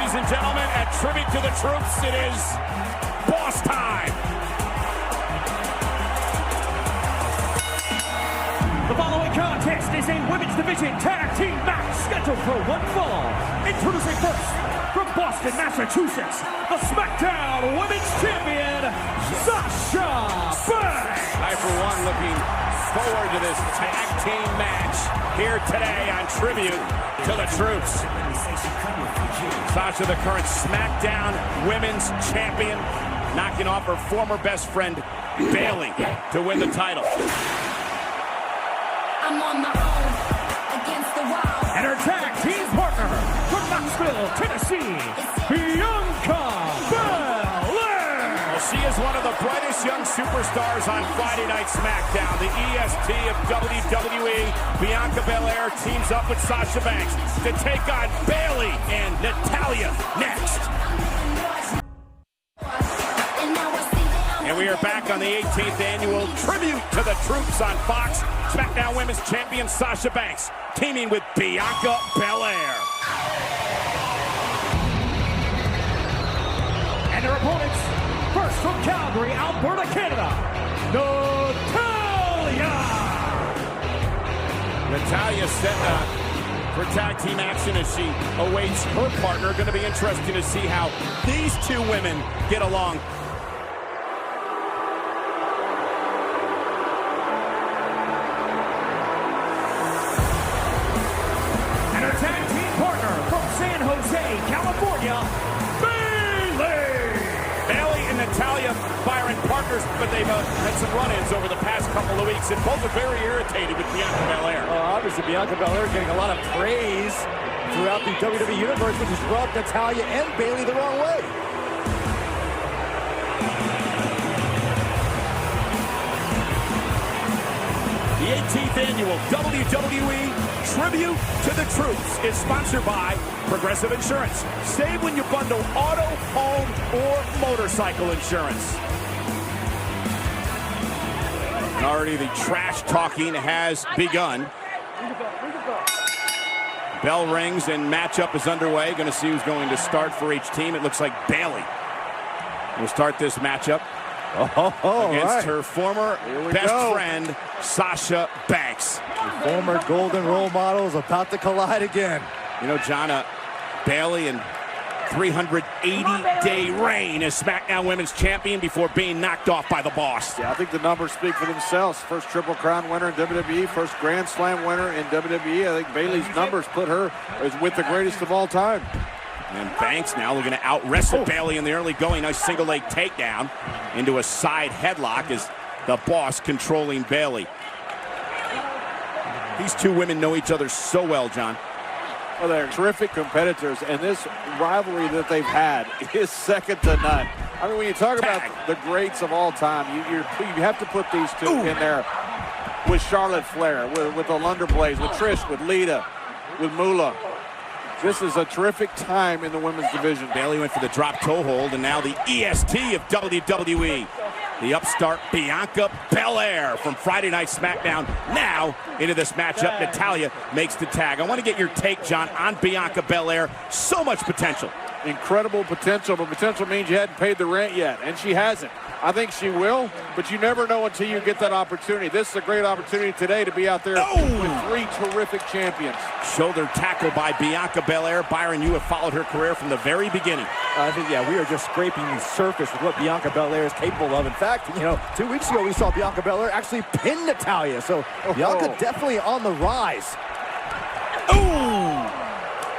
ladies and gentlemen, at Tribute to the Troops, it is boss time. The following contest is a women's division tag team match scheduled for one fall. Introducing first, from Boston, Massachusetts, the SmackDown Women's Champion, Sasha Banks. I, for one, looking forward to this tag team match here today on Tribute to the Troops. Sasha, the current SmackDown Women's Champion, knocking off her former best friend, Bayley, to win the title. I'm on my own, against the wall. And her tag team partner, from Knoxville, Tennessee, Bianca Belair. Well, she is one of the brightest young superstars on Friday Night SmackDown. The EST of WWE, Bianca Belair, teams up with Sasha Banks to take on Bayley and Natalya next. And we are back on the 18th annual Tribute to the Troops on Fox. SmackDown Women's Champion Sasha Banks teaming with Bianca Belair. And their opponents, first from Calgary, Alberta, Canada, Natalya set for tag team action as she awaits her partner. Going to be interesting to see how these two women get along. And her tag team partner from San Jose, California, Bayley. Bayley and Natalya, Byron, partners, but they've had some run-ins over the past couple of weeks, and both are very irritated with Bianca Belair. Obviously, Bianca Belair getting a lot of praise throughout the WWE Universe, which has rubbed Natalya and Bayley the wrong way. The 18th annual WWE Tribute to the Troops is sponsored by Progressive Insurance. Save when you bundle auto, home, or motorcycle insurance. And already the trash talking has begun. Bell rings and matchup is underway. Going to see who's going to start for each team. It looks like Bayley will start this matchup against her former best friend, Sasha Banks. The former golden role model is about to collide again. You know, John, Bayley and 380-day reign as SmackDown Women's Champion before being knocked off by the boss. Yeah, I think the numbers speak for themselves. First Triple Crown winner in WWE, first Grand Slam winner in WWE. I think Bayley's numbers put her as with the greatest of all time. And Banks now looking to out-wrestle Bayley in the early going. Nice single leg takedown into a side headlock as the boss controlling Bayley. These two women know each other so well, John. Well, they're terrific competitors, and this rivalry that they've had is second to none. I mean, when you talk about the greats of all time, you have to put these two in there with Charlotte Flair, with the Lunder Blaze, with Trish, with Lita, with Moolah. This is a terrific time in the women's division. Bayley went for the drop toe hold, and now the EST of WWE. The upstart Bianca Belair from Friday Night SmackDown now into this matchup. Natalya makes the tag. I want to get your take, John, on Bianca Belair. So much potential. Incredible potential, but potential means you hadn't paid the rent yet, and she hasn't. I think she will, but you never know until you get that opportunity. This is a great opportunity today to be out there with three terrific champions. Shoulder tackle by Bianca Belair. Byron, you have followed her career from the very beginning. I think, yeah, we are just scraping the surface with what Bianca Belair is capable of. In fact, you know, 2 weeks ago we saw Bianca Belair actually pin Natalya, so Bianca definitely on the rise.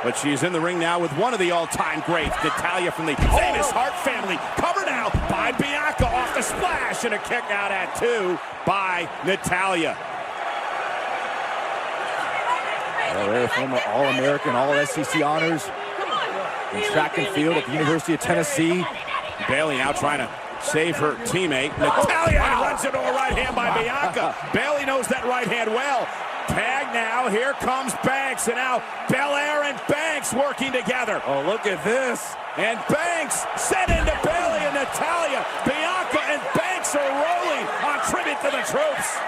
But she's in the ring now with one of the all-time greats, Natalya from the famous Hart family. Covered out by Bianca off the splash, and a kick out at 2 by Natalya. Belair, former All-American, All-SEC honors in track and field at the University of Tennessee. Bayley now trying to save her teammate. Natalya runs into a right hand by Bianca. Bayley knows that right hand well. Tag now, here comes Banks, and now Belair and Banks working together. Oh, look at this. And Banks sent into Bayley and Natalya. Bianca and Banks are rolling on Tribute to the Troops.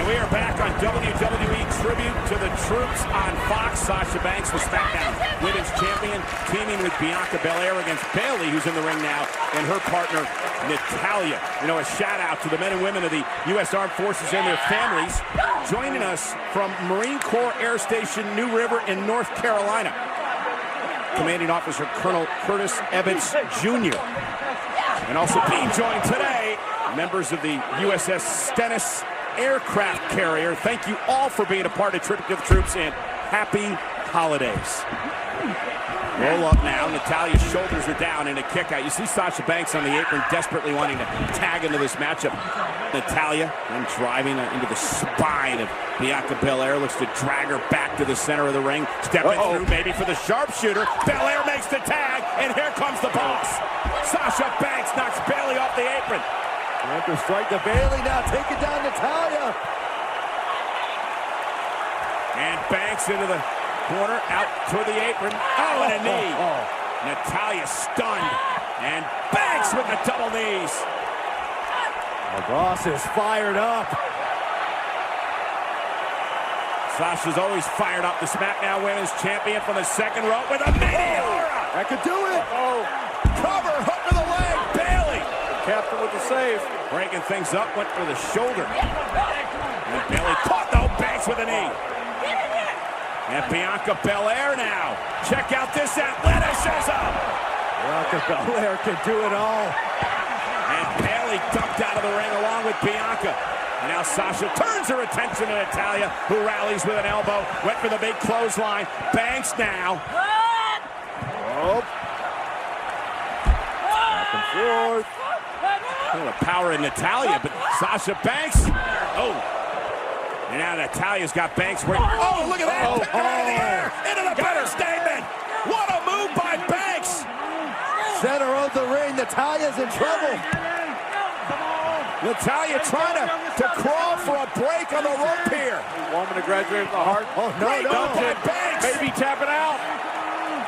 And we are back on WWE Tribute to the Troops on Fox. Sasha Banks, the SmackDown Women's Champion, teaming with Bianca Belair against Bayley, who's in the ring now, and her partner, Natalya. You know, a shout-out to the men and women of the U.S. Armed Forces and their families. Joining us from Marine Corps Air Station New River in North Carolina, Commanding Officer Colonel Curtis Ebbets Jr. And also being joined today, members of the USS Stennis aircraft carrier. Thank you all for being a part of Tribute to the Troops, and happy holidays. Roll up now. Natalya's shoulders are down in a kick out. You see Sasha Banks on the apron desperately wanting to tag into this matchup. Natalya then driving into the spine of Bianca Belair. Looks to drag her back to the center of the ring. Stepping through maybe for the sharpshooter. Belair makes the tag, and here comes the boss. Sasha Banks knocks Bayley off the apron. Anchor strike to Bayley, now taking down Natalya. And Banks into the corner, out toward the apron. Oh, and a knee. Natalya stunned. And Banks with the double knees. The boss is fired up. Sasha's always fired up. The SmackDown Women's Champion from the second rope with a meteora. That could do it. Cover, hook to the leg. Bayley. Captain with the save. Breaking things up, went for the shoulder. And Bayley caught, though. Banks with a knee. And Bianca Belair now. Check out this athleticism. Bianca Belair can do it all. And Bayley dumped out of the ring along with Bianca. And now Sasha turns her attention to Natalya, who rallies with an elbow. Went for the big clothesline. Banks now. Back and forth. A little power in Natalya, but Sasha Banks. Oh. And now Natalya's got Banks where. Oh, look at that. Pick her out of the air. Into the better statement. What a move by Banks. Center of the ring. Natalya's in trouble. Natalya trying to crawl for a break on the rope here. Woman to graduate from the heart. Great move by Banks. Maybe tapping out.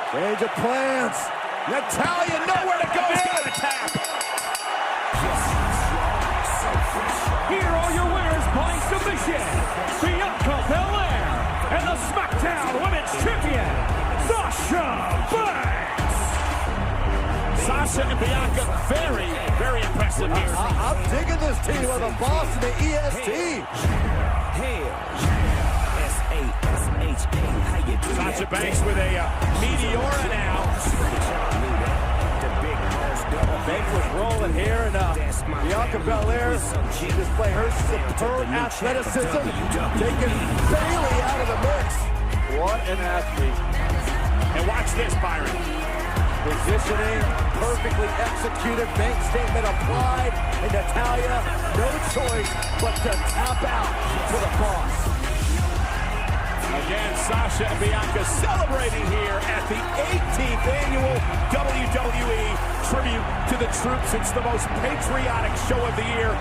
Change of plans. Natalya nowhere to go. He's got a tap. Here are your winners by submission, Bianca Belair, and the SmackDown Women's Champion, Sasha Banks. Sasha and Bianca, very, very impressive here. I'm digging this team with the boss and the EST. Sasha Banks with a meteora now. Banks was rolling here, and Bianca Belair display her superb athleticism, taking Bayley out of the mix. What an athlete. And watch this, Byron. Positioning, perfectly executed, bank statement applied, and Natalya, no choice but to tap out to the boss. Again, Sasha and Bianca celebrating here at the 18th annual WWE Tribute to the Troops. It's the most patriotic show of the year.